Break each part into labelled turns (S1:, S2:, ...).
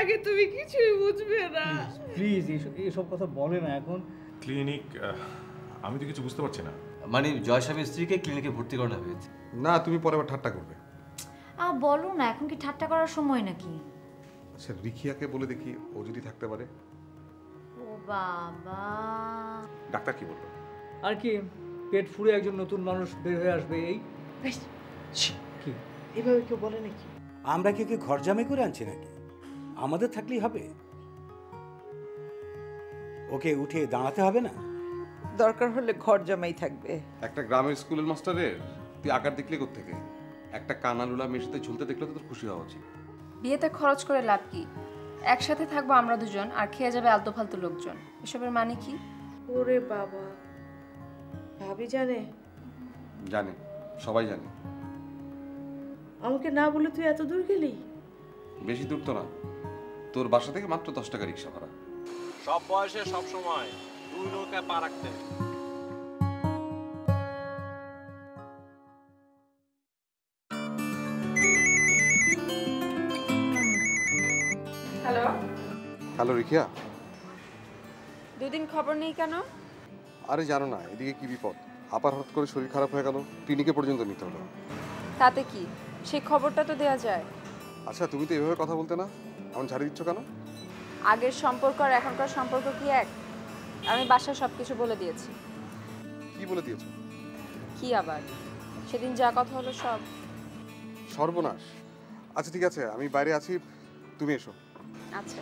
S1: আগে তুমি কিছুই বুঝবে না।
S2: প্লিজ এসব কথা বলে না এখন।
S3: ক্লিনিক, আমি তো কিছু বুঝতে পারছি না।
S4: মানে জয় সাহেবের স্ত্রীকে ক্লিনিকে ভর্তি করানো হয়েছে।
S5: না, তুমি পরে আবার ঠাট্টা করবে।
S6: বলো না, এখন কি ঠাট্টা করার সময় নাকি?
S5: আচ্ছা, রিখিয়াকে বলে দেখি, ও যদি থাকতে পারে।
S6: ও বাবা,
S5: ডাক্তার কি বললো?
S2: আর কি, পেট ফুঁড়ে একজন নতুন মানুষ বের হয়ে আসবে। এই কি
S1: এভাবে কেউ বলে নাকি?
S7: আমরা কি ঘর জামাই করে আনছি নাকি? আমাদের থাকলেই হবে? ওকে উঠে দাঁড়াতে হবে না?
S1: দরকার হলে ঘর জামাই থাকবে।
S5: একটা গ্রামের স্কুলের মাস্টারের তুই আকার দেখলে কোত্থেকে? একটা কানালুলা মেয়ের সাথে ঝুলতে দেখলে তো তোর খুশি হওয়া উচিত।
S8: বিয়েতে খরচ করে লাভ কি? একসাথে থাকবো আমরা দুজন, আর খেয়ে যাবে আলতু ফালতু লোকজন। এসবের মানে কি?
S1: ওরে বাবা, ভাবি জানে?
S5: জানে, সবাই জানে।
S1: আমাকে না বলে তুই এত দূর গেলি?
S5: বেশি দূর তো না, তোর বাসা থেকে মাত্র 10 টাকা রিক্সা ভাড়া।
S9: সব বয়সে সব সময় দুই নৌকায় পা রাখতে।
S8: Hello
S5: hello Rikhia.
S8: দুদিন খবর নেই কেন?
S5: আরে জানো না এদিকে কি বিপদ, আপার হঠাৎ করে শরীর খারাপ হয়ে গেল, ক্লিনিকে পর্যন্ত নিতে হলো।
S8: তাতে কি, সেই খবরটা তো দেয়া যায়।
S5: আচ্ছা, তুমি তো এভাবে কথা বলতে না, এমন ঝাড়ি দিচ্ছ কেন?
S8: আগের সম্পর্ক আর এখনকার সম্পর্ক কি এক? আমি বাসায় সবকিছু বলে দিয়েছি।
S5: কি বলে দিয়েছো?
S8: কি আবার, সেদিন যা কথা হলো সব।
S5: সর্বনাশ। আচ্ছা ঠিক আছে, আমি বাইরে আছি, তুমি এসো।
S8: আচ্ছা।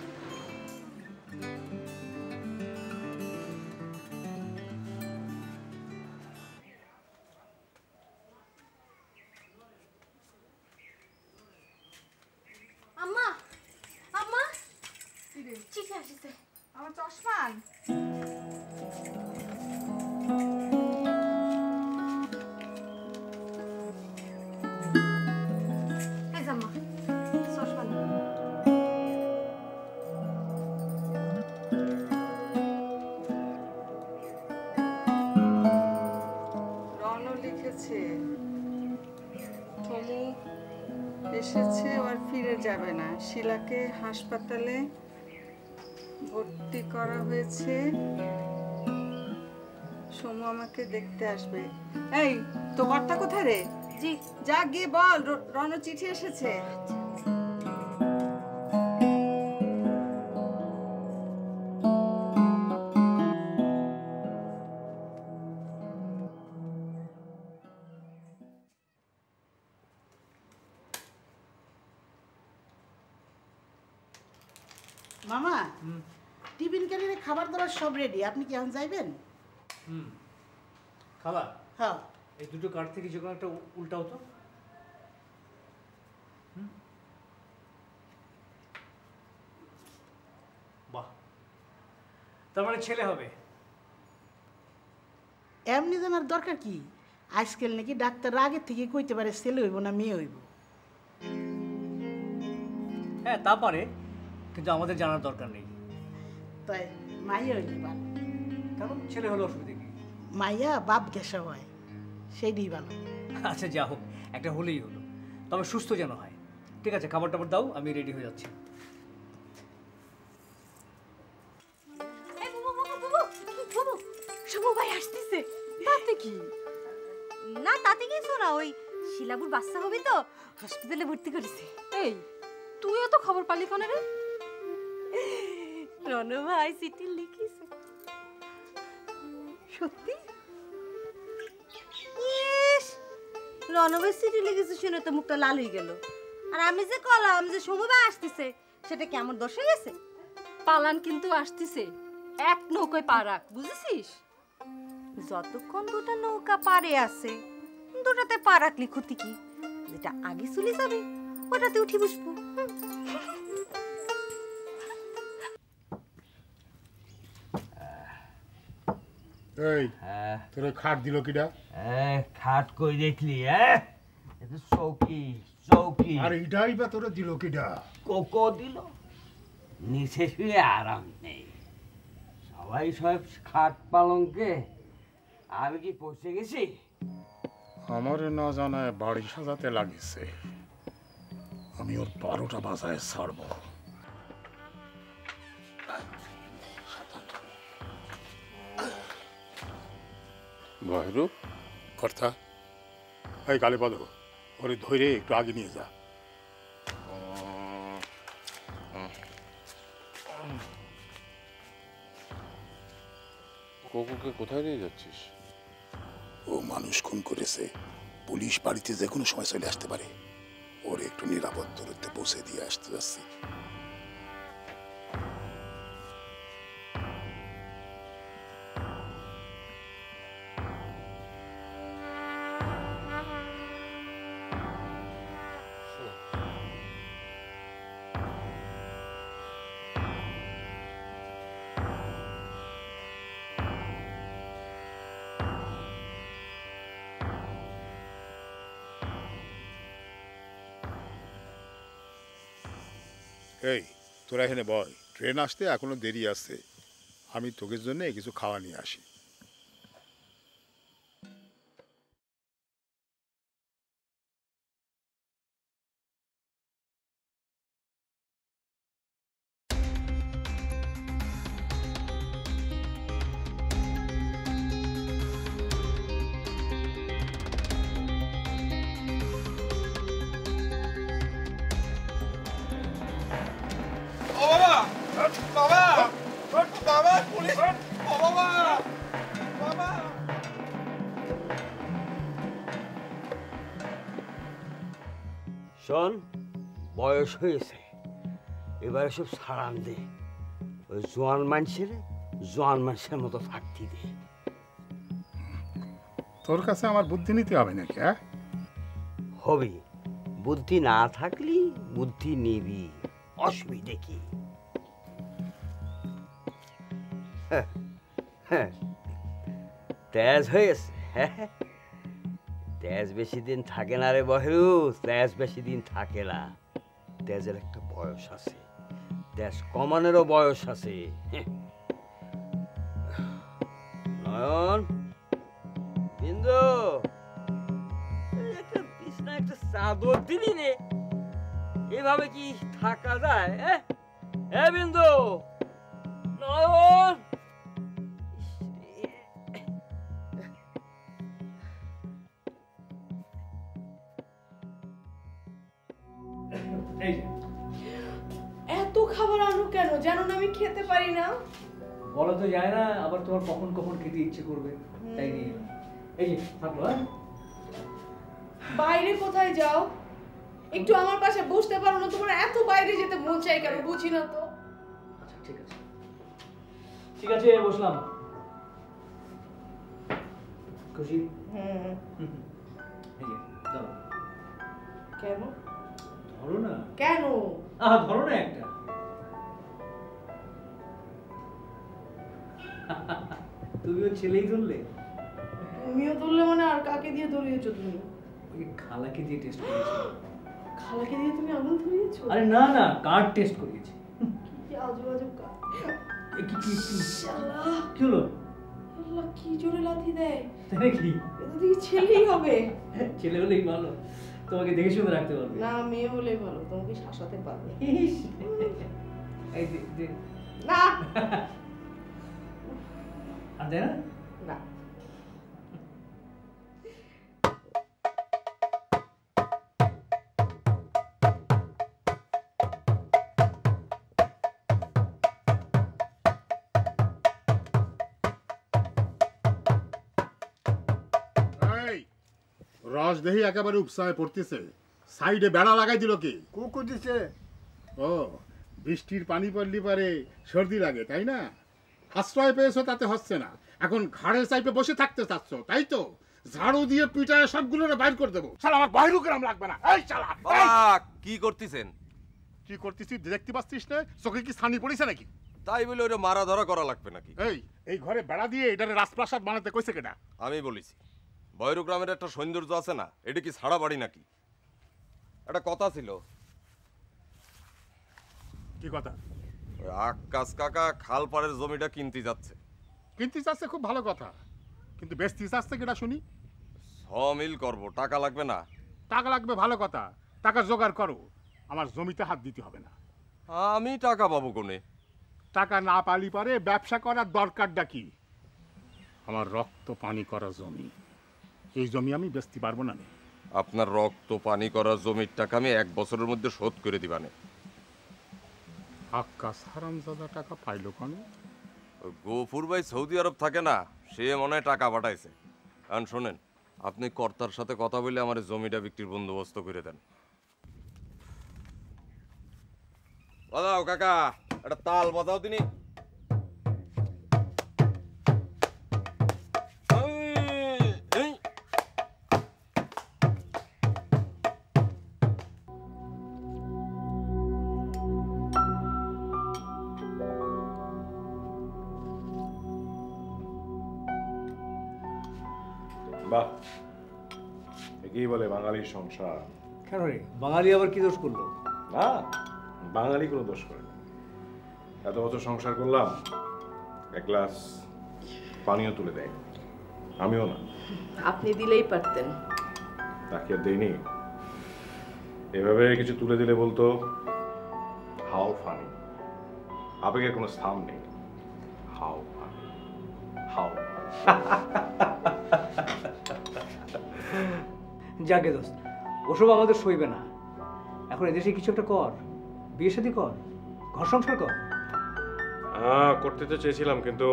S6: আম্মা, আম্মা, চিঠি আসছে।
S1: আমার চশমা লিখেছে থমু এসেছে, আর ফিরে যাবে না। শিলাকে হাসপাতালে ভর্তি করা হয়েছে, সমু আমাকে দেখতে আসবে। এই তো কর্তা কোথায় রে? জি, যা গিয়ে বল রণ চিঠি এসেছে।
S10: মামা, টিফিন ক্যারিয়ারে খাবার দাবার সব রেডি, আপনি কি এখন যাইবেন?
S2: খাবার?
S10: হ্যাঁ।
S2: এই দুটো কার্ড থেকে যে কোনো একটা উল্টাও তো। বাহ, তার মানে ছেলে হবে?
S10: এমনি জানার দরকার কি? আজকাল নাকি ডাক্তার আগের থেকে কইতে পারে ছেলে হইব না মেয়ে হইব।
S2: হ্যাঁ তা পারে, কিন্তু আমাদের জানার দরকার নেই।
S10: তাই মাইয়া হইলে ভালো।
S2: কারণ ছেলে হলে অসুবিধা কি?
S10: মাইয়া বাপ ঘেঁষা হয়, সেইটাই ভালো।
S2: আচ্ছা যা হোক, একটা হলেই হলো, তবে সুস্থ যেন হয়। ঠিক আছে, খাবার টাবার দাও, আমি রেডি হয়ে যাচ্ছি।
S6: সমু ভাই আসতেছে। তাতে কি? না তাতে কিছু না, ওই শিলাবুর বাচ্চা হবে তো, হসপিটালে ভর্তি করেছে।
S8: এই তুইও তো খবর পালি কেন রে?
S6: রণ ভাই চিঠি লিখিছে। সত্যি? ইস, রণ ভাই চিঠি লিখেছে শুনে তো মুখটা লাল হয়ে গেল। আর আমি যে কলাম যে সমু ভাই আসতেছে, সেটা কি আমার দোষ হয়ে গেছে?
S8: পালান কিন্তু আসতেছে, এক নৌকায় পা রাখ, বুঝেছিস?
S6: যতক্ষণ দুটা নৌকা পারে আছে, দুটাতে পা রাখলি ক্ষতি কি? যেটা আগে চলে যাবে ওটাতে উঠি বসবো।
S11: এই তোর খাট দিল কিডা?
S12: খাট কই দেখলি? এটা চৌকি, চৌকি।
S11: আর এটাই বা তোর দিল কিডা?
S12: কোকো দিল। নিচে শুয়ে আরাম নেই, সবাই সব খাট পালঙ্কে, আমি কি পৌঁছে গেছি?
S11: আমার না জানায় বাড়ি সাজাতে লাগিছে, আমি ওর 12টা বাজায় ছাড়বো। বহেরু কর্তা, এই কালীপদ, ওরে ধরে একটু আগে নিয়ে যা।
S5: কোকুকে কোথায় নিয়ে যাচ্ছিস?
S11: ও মানুষ খুন করেছে, পুলিশ বাড়িতে যে কোনো সময় চলে আসতে পারে, ওর একটু নিরাপদ দূরত্বে পৌঁছে দিয়ে আসতে যাচ্ছি। এই তোরা এখানে বল, ট্রেন আসতে এখনো দেরি আছে, আমি তোকের জন্য কিছু খাওয়া নিয়ে আসি।
S12: শোন, বয়স হয়েছে, এবার সব সারান দে, ওই জোয়ান মানুষের মতো থাকতে দে।
S11: তোর কাছে আমার বুদ্ধি নিতে হবে নাকি? হ্যাঁ,
S12: হবি, বুদ্ধি না থাকলি বুদ্ধি নিবি, অসুবিধে কি? তেজ হয়েছে, তেজ বেশি দিন থাকে না রে বহেরু, তেজ বেশি দিন থাকে না। তেজের একটা বয়স আছে, তেজ কমানোরও বয়স আছে। নয়ন, বিন্দু, একটা বিছনা, একটা চাদর দিলি রে, এভাবে কি থাকা যায়? হ্যাঁ বিন্দু, নয়ন,
S13: এত খাবার আনো কেন? জানো না আমি খেতে পারি না।
S2: বলা তো যায় না, আবার তোমার কখন কখন খেতে ইচ্ছে করবে, তাই নিয়ে এই যে থাকলো।
S13: বাইরে কোথায় যাও? একটু আমার পাশে বসতে পারো না? তোমার এত বাইরে যেতে মন চাই কেন বুঝি না তো।
S2: আচ্ছা ঠিক আছে, ঠিক আছে, বসলাম। খুশি? এই যে দাও।
S13: কেন?
S2: ধরো না।
S13: কেন?
S2: ধরো না একটা। তুমিও ছেলেই ধরলে?
S13: তুমিও ধরলে মানে? আর কাকে দিয়ে ধরিয়েছো তুমি?
S2: ওই খালাকে দিয়ে টেস্ট করেছি।
S13: খালাকে দিয়ে তুমি আঙুল ধরিয়েছো?
S2: আরে না না, কার্ড টেস্ট করিয়েছি।
S13: কি আজব আজব কাজ।
S2: কি হলো?
S13: আল্লাহ, কি জোরে লাথি দেয়।
S2: তাই কি?
S13: এটা দেখি ছেলেই হবে।
S2: ছেলে হলেই ভালো, তোমাকে দেখে শুনে রাখতে পারবে।
S13: না, মেয়ে হলেই ভালো, তোমাকে শাসাতে পারবে।
S2: এই দে।
S13: না।
S2: আর দেয় না?
S13: না।
S11: রস দেহি একেবারে উপসায় পড়তেছে, সাইডে বেড়া লাগাই দিল কি?
S14: কুকুর দিছে।
S11: ও, বৃষ্টির পানি পড়লি পারে সর্দি লাগে, তাই না? আশ্রয় পেয়েছো তাতে হচ্ছে না, এখন ঘাড়ে চাইপে বসে থাকতে চাচ্ছ, তাই তো? ঝাড়ু দিয়ে পিটায় সবগুলোরে বাইর করে দেবো। শালা আমার বাইরু গ্রাম লাগবে না। এই শালা
S9: কি করতেছেন?
S11: কি করতেছি দেখতে পাচ্ছিস না? চোখে কি ছানি পড়েছে নাকি?
S9: তাই বলে ওটা মারা ধরা করা লাগবে নাকি?
S11: এই ঘরে বেড়া দিয়ে এটারে রাজপ্রাসাদ বানাতে কইছে কেডা?
S9: আমি বলেছি, বয়রু গ্রামের একটা সৌন্দর্য আছে না, এটা কি ছাড়া বাড়ি নাকি? একটা কথা ছিল।
S11: কি কথা?
S9: ওই আকাশ কাকা খাল পাড়ের জমিটা কিনতে যাচ্ছে।
S11: কিনতে চাচ্ছে, খুব ভালো কথা, কিন্তু বেচতে চাচ্ছে কেডা শুনি?
S9: সমিল করবো, টাকা লাগবে না?
S11: টাকা লাগবে, ভালো কথা, টাকা জোগাড় করো, আমার জমিতে হাত দিতে হবে না।
S9: আমি টাকা পাবো কোনে?
S11: টাকা না পালি পারে ব্যবসা করার দরকারটা কি? আমার রক্ত পানি করা জমি, এই জমি আমি বেচতে পারবো না।
S9: আপনার রক্ত পানি করা জমির টাকা আমি 1 বছরের মধ্যে শোধ করে দিবানে।
S11: আকাশ হারামজাদা টাকা পাইলো কেন?
S9: গফুর ভাই সৌদি আরব থাকে না, সে মনে হয় টাকা পাঠাইছে। কারণ শোনেন, আপনি কর্তার সাথে কথা বলে আমার জমিটা বিক্রির বন্দোবস্ত করে দেন। বাজাও কাকা, একটা তাল বাজাও তিনি।
S3: বাহ, একেই বলে বাঙালির সংসার।
S2: কেন রে, বাঙালি আবার কি দোষ করলো?
S3: না, বাঙালি কোনো দোষ করে না। এত বছর সংসার করলাম, এক গ্লাস পানিও তুলে দেয়, আমিও না।
S13: আপনি দিলেই পারতেন।
S3: তাকে দেইনি। এভাবে কিছু তুলে দিলে বলতো হাউ ফানি, আবেগের কোনো স্থান নেই। How funny, how.
S2: যাকে দোস্ত, ওসব আমাদের সইবে না। এখন এদেশে কিছু একটা কর, বিয়ে শাদী কর, ঘর সংসার কর।
S3: করতে তো চেয়েছিলাম, কিন্তু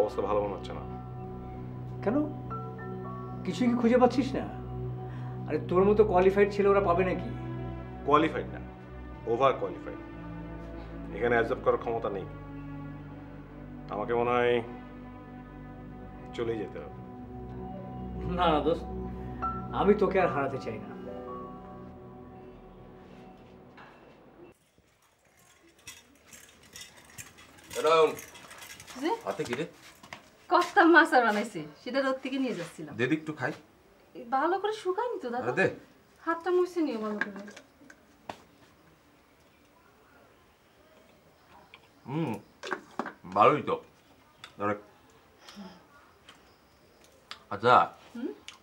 S3: অবস্থা ভালো মনে হচ্ছে না।
S2: কেন, কিছুই কি খুঁজে পাচ্ছিস না? আরে তোর মতো কোয়ালিফাইড ছেলে ওরা পাবে নাকি?
S3: কোয়ালিফাইড না, ওভার কোয়ালিফাইড। এখানে অ্যাকসেপ্ট করার ক্ষমতা নেই। আমাকে মনে হয় চলেই যেতে হবে।
S2: না না দোস্ত, আমি তোকে আর হারাতে চাই না।
S9: হাতে কি রে?
S14: কস্তা মাছ আর বানাইছে, সেটা রোদ থেকে নিয়ে যাচ্ছিলাম।
S9: দে একটু খাই।
S14: ভালো করে শুকায়নি তো দাদা।
S9: দে,
S14: হাতটা মুছে নিও ভালো করে।
S9: ভালোই তো। আচ্ছা,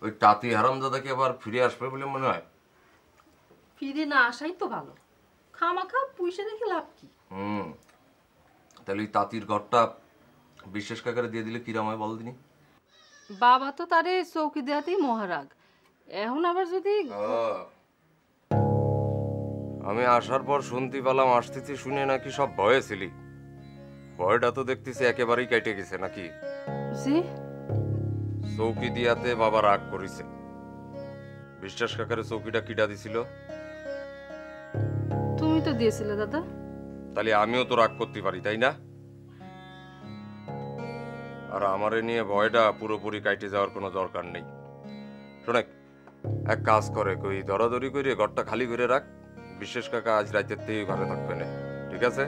S9: ওই তাঁতি হারামজাদাকে আবার ফিরে আসবে বলে মনে হয়?
S14: ফিরে না আসাই তো ভালো, খামাখা পয়সা দেখে লাভ কি?
S9: তাহলে ওই তাঁতির ঘরটা বিশেষ কাকারে দিয়ে দিলে কিরাম হয় বল দিনি?
S14: বাবা তো তারে চৌকি দেওয়াতেই মহারাগ, এখন আবার যদি
S9: আমি আসার পর শুনতে পেলাম আসতেছি শুনে নাকি সব ভয়ে ছিলি। ভয়টা তো দেখতেছি একেবারেই কেটে গেছে নাকি?
S14: জি,
S9: চৌকি দিয়াতে বাবা রাগ করেছে। বিশ্বাস কাকারে চৌকিটা কিটা দিছিল?
S14: তুমি তো দিয়েছিলে দাদা।
S9: তাহলে আমিও তো রাগ করতে পারি, তাই না? আর আমারে নিয়ে ভয়টা পুরোপুরি কাটে যাওয়ার কোনো দরকার নেই। শোনে, এক কাজ করে কই দরাদরি করে ঘরটা খালি করে রাখ। বিশেষ কাকা আজ রাতের থেকে ঘরে থাকবে না, ঠিক আছে?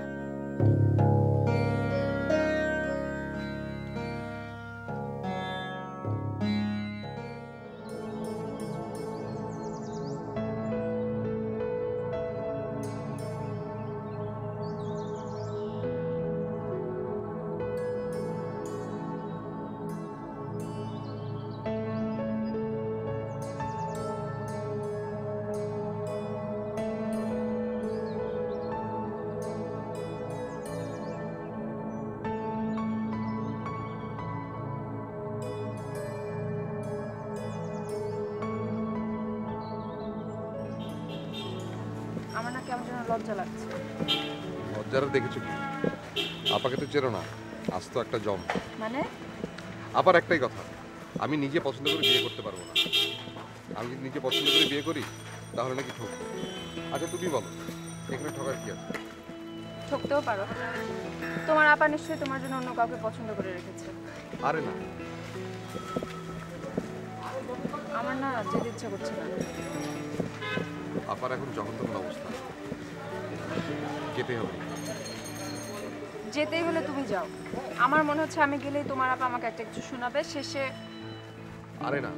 S8: আমার না কেমন যেন লজ্জা লাগছে।
S5: লজ্জাটা দেখেছো কি? আপাকে তো চেনো না, আজ তো একটা জম।
S8: মানে?
S5: আবার একটাই কথা, আমি নিজে পছন্দ করে বিয়ে করতে পারবো না। আমি যদি নিজে পছন্দ করে বিয়ে করি তাহলে নাকি ঠকবো। আচ্ছা তুমি বলো, এখানে ঠকার কি আছে?
S8: ঠকতেও পারো, তোমার আপা নিশ্চয়ই তোমার জন্য অন্য কাউকে পছন্দ করে রেখেছে।
S5: আরে না,
S8: আমার না যেতে ইচ্ছা করছে না।
S5: আপার এখন যখন তখন অবস্থা, যেতে হবে।
S8: যেতেই হলে তুমি যাও। আমার মনে হচ্ছে আমি গেলেই তোমার আপা আমাকে একটা কিছু শোনাবে, শেষে।
S5: আরে না,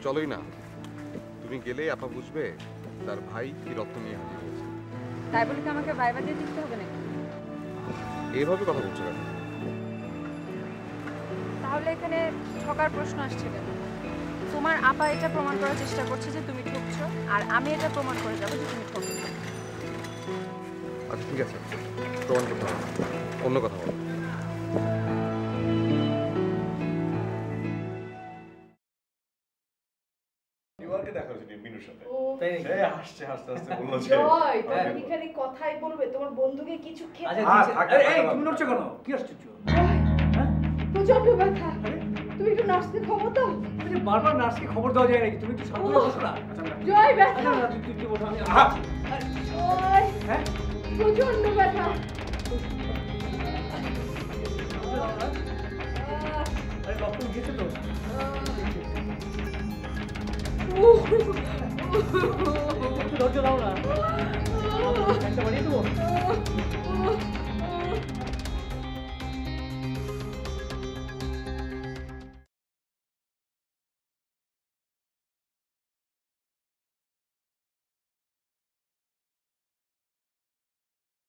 S5: চলোই না। তুমি গেলেই আপা বুঝবে তার ভাই কি রত্ন নিয়ে হাজির হয়েছে।
S8: তাই বলে কি আমাকে বাইবা দিয়ে দিতে হবে নাকি?
S5: এইভাবে কথা বলছো কেন?
S8: তাহলে এখানে ঠকার প্রশ্ন আসছে কেন? তোমার আপা এটা প্রমাণ করার চেষ্টা করছে যে তুমি ঠকছো, আর আমি এটা প্রমাণ করে যাবো যে তুমি ঠকছো।
S5: আচ্ছা ঠিক আছে, প্রমাণ করতে হবে, অন্য কথা বলো।
S3: আসছে আস্তে আস্তে বললো যে
S13: জয় তোমার কি খালি কথাই বলবে তোমার বন্ধুকে কিছু খেতে
S2: এই তুমি নড়ছো কেন কি আশ্চর্য
S13: প্রচন্ড ব্যথা তুমি একটু নার্সকে খবর দাও
S2: বারবার নার্সকে খবর দেওয়া যায় নাকি তুমি একটু শান্ত হয়ে বসো না
S13: জয় ব্যথা
S2: তুই বসো আমি
S13: জয়
S2: হ্যাঁ
S13: প্রচন্ড ব্যথা
S2: আরে ডক্টর গেছে তো ধৈর্য দাও না